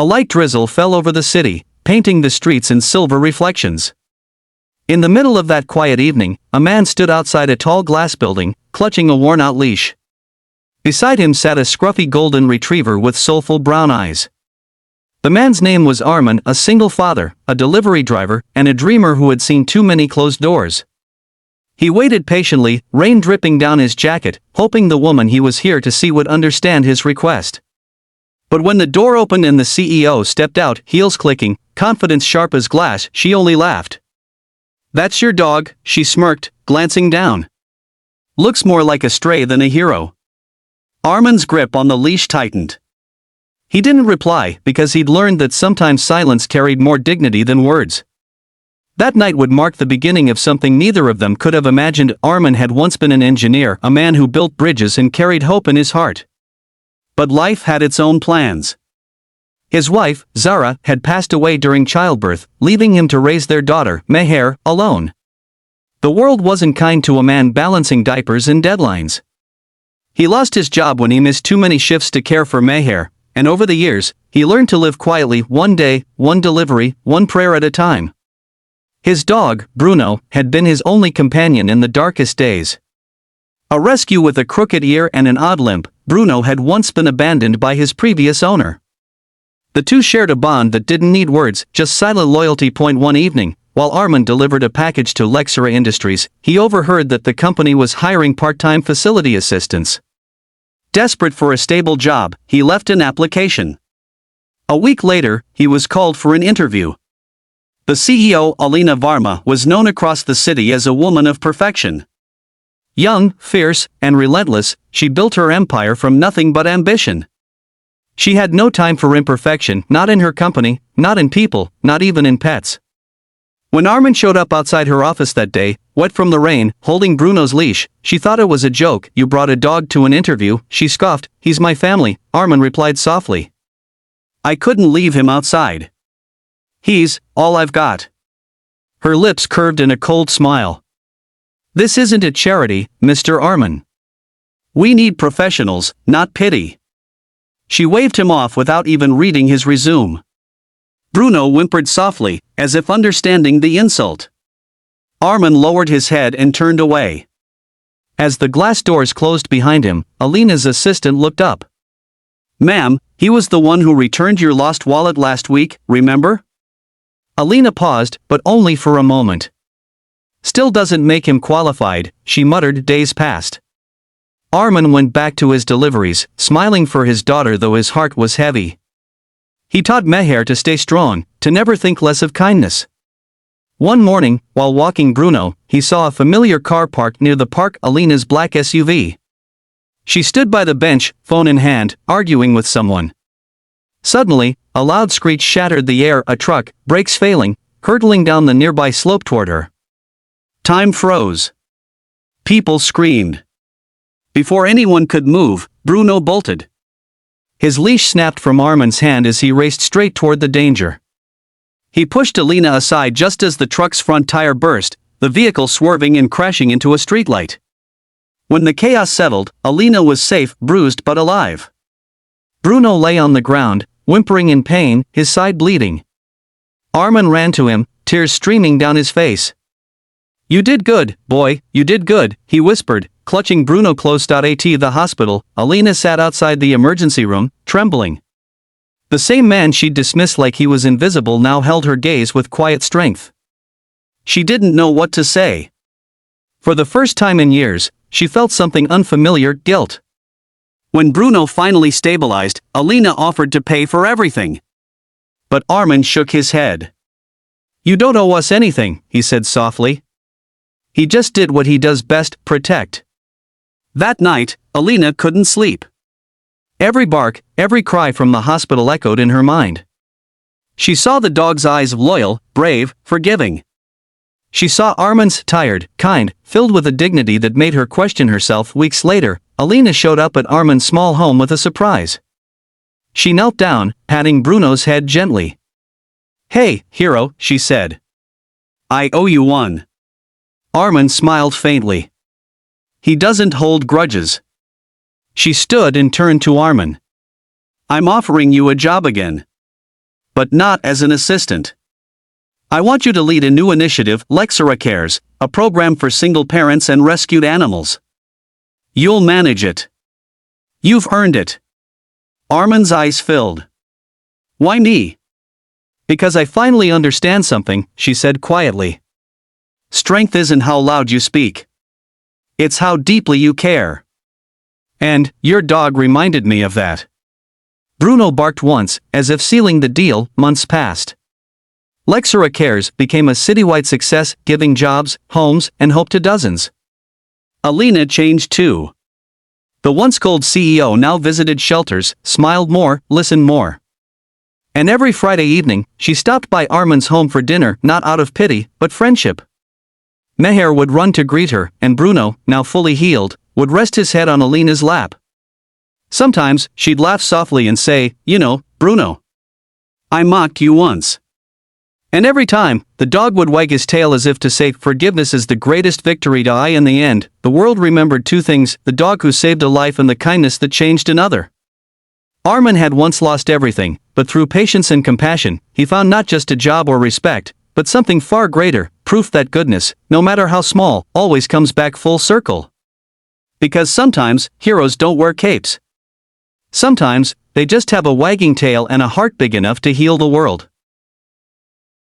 A light drizzle fell over the city, painting the streets in silver reflections. In the middle of that quiet evening, a man stood outside a tall glass building, clutching a worn-out leash. Beside him sat a scruffy golden retriever with soulful brown eyes. The man's name was Armin, a single father, a delivery driver, and a dreamer who had seen too many closed doors. He waited patiently, rain dripping down his jacket, hoping the woman he was here to see would understand his request. But when the door opened and the CEO stepped out, heels clicking, confidence sharp as glass, she only laughed. "That's your dog," she smirked, glancing down. "Looks more like a stray than a hero." Armin's grip on the leash tightened. He didn't reply because he'd learned that sometimes silence carried more dignity than words. That night would mark the beginning of something neither of them could have imagined. Armin had once been an engineer, a man who built bridges and carried hope in his heart. But life had its own plans. His wife, Zara, had passed away during childbirth, leaving him to raise their daughter, Meher, alone. The world wasn't kind to a man balancing diapers and deadlines. He lost his job when he missed too many shifts to care for Meher, and over the years, he learned to live quietly, one day, one delivery, one prayer at a time. His dog, Bruno, had been his only companion in the darkest days. A rescue with a crooked ear and an odd limp, Bruno had once been abandoned by his previous owner. The two shared a bond that didn't need words, just silent loyalty. One evening, while Armin delivered a package to Lexera Industries, he overheard that the company was hiring part-time facility assistants. Desperate for a stable job, he left an application. A week later, he was called for an interview. The CEO, Alina Varma, was known across the city as a woman of perfection. Young, fierce, and relentless, she built her empire from nothing but ambition. She had no time for imperfection, not in her company, not in people, not even in pets. When Armin showed up outside her office that day, wet from the rain, holding Bruno's leash, she thought it was a joke. "You brought a dog to an interview?" she scoffed. "He's my family," Armin replied softly. "I couldn't leave him outside. He's all I've got." Her lips curved in a cold smile. "This isn't a charity, Mr. Armin. We need professionals, not pity." She waved him off without even reading his resume. Bruno whimpered softly, as if understanding the insult. Armin lowered his head and turned away. As the glass doors closed behind him, Alina's assistant looked up. "Ma'am, he was the one who returned your lost wallet last week, remember?" Alina paused, but only for a moment. "Still doesn't make him qualified," she muttered. Days passed. Armin went back to his deliveries, smiling for his daughter though his heart was heavy. He taught Meher to stay strong, to never think less of kindness. One morning, while walking Bruno, he saw a familiar car parked near the park, Alina's black SUV. She stood by the bench, phone in hand, arguing with someone. Suddenly, a loud screech shattered the air. A truck, brakes failing, hurtling down the nearby slope toward her. Time froze. People screamed. Before anyone could move, Bruno bolted. His leash snapped from Armin's hand as he raced straight toward the danger. He pushed Alina aside just as the truck's front tire burst, the vehicle swerving and crashing into a streetlight. When the chaos settled, Alina was safe, bruised but alive. Bruno lay on the ground, whimpering in pain, his side bleeding. Armin ran to him, tears streaming down his face. "You did good, boy, you did good," he whispered, clutching Bruno close. At the hospital, Alina sat outside the emergency room, trembling. The same man she'd dismissed like he was invisible now held her gaze with quiet strength. She didn't know what to say. For the first time in years, she felt something unfamiliar, guilt. When Bruno finally stabilized, Alina offered to pay for everything. But Armin shook his head. "You don't owe us anything," he said softly. "He just did what he does best, protect." That night, Alina couldn't sleep. Every bark, every cry from the hospital echoed in her mind. She saw the dog's eyes, loyal, brave, forgiving. She saw Armin's, tired, kind, filled with a dignity that made her question herself. Weeks later, Alina showed up at Armin's small home with a surprise. She knelt down, patting Bruno's head gently. "Hey, hero," she said. "I owe you one." Armin smiled faintly. "He doesn't hold grudges." She stood and turned to Armin. "I'm offering you a job again. but not as an assistant. I want you to lead a new initiative, Lexera Cares, a program for single parents and rescued animals. You'll manage it. You've earned it. Armin's eyes filled. Why me? Because I finally understand something, she said quietly. Strength isn't how loud you speak. It's how deeply you care. And, your dog reminded me of that. Bruno barked once, as if sealing the deal. Months passed. Lexera Cares became a citywide success, giving jobs, homes, and hope to dozens. Alina changed too. The once cold CEO now visited shelters, smiled more, listened more. And every Friday evening, she stopped by Armin's home for dinner, not out of pity, but friendship. Meher would run to greet her, and Bruno, now fully healed, would rest his head on Alina's lap. Sometimes, she'd laugh softly and say, "You know, Bruno, I mocked you once." And every time, the dog would wag his tail as if to say, "Forgiveness is the greatest victory." In the end, the world remembered two things: the dog who saved a life and the kindness that changed another. Armin had once lost everything, but through patience and compassion, he found not just a job or respect, but something far greater, proof that goodness, no matter how small, always comes back full circle. Because sometimes, heroes don't wear capes. Sometimes, they just have a wagging tail and a heart big enough to heal the world.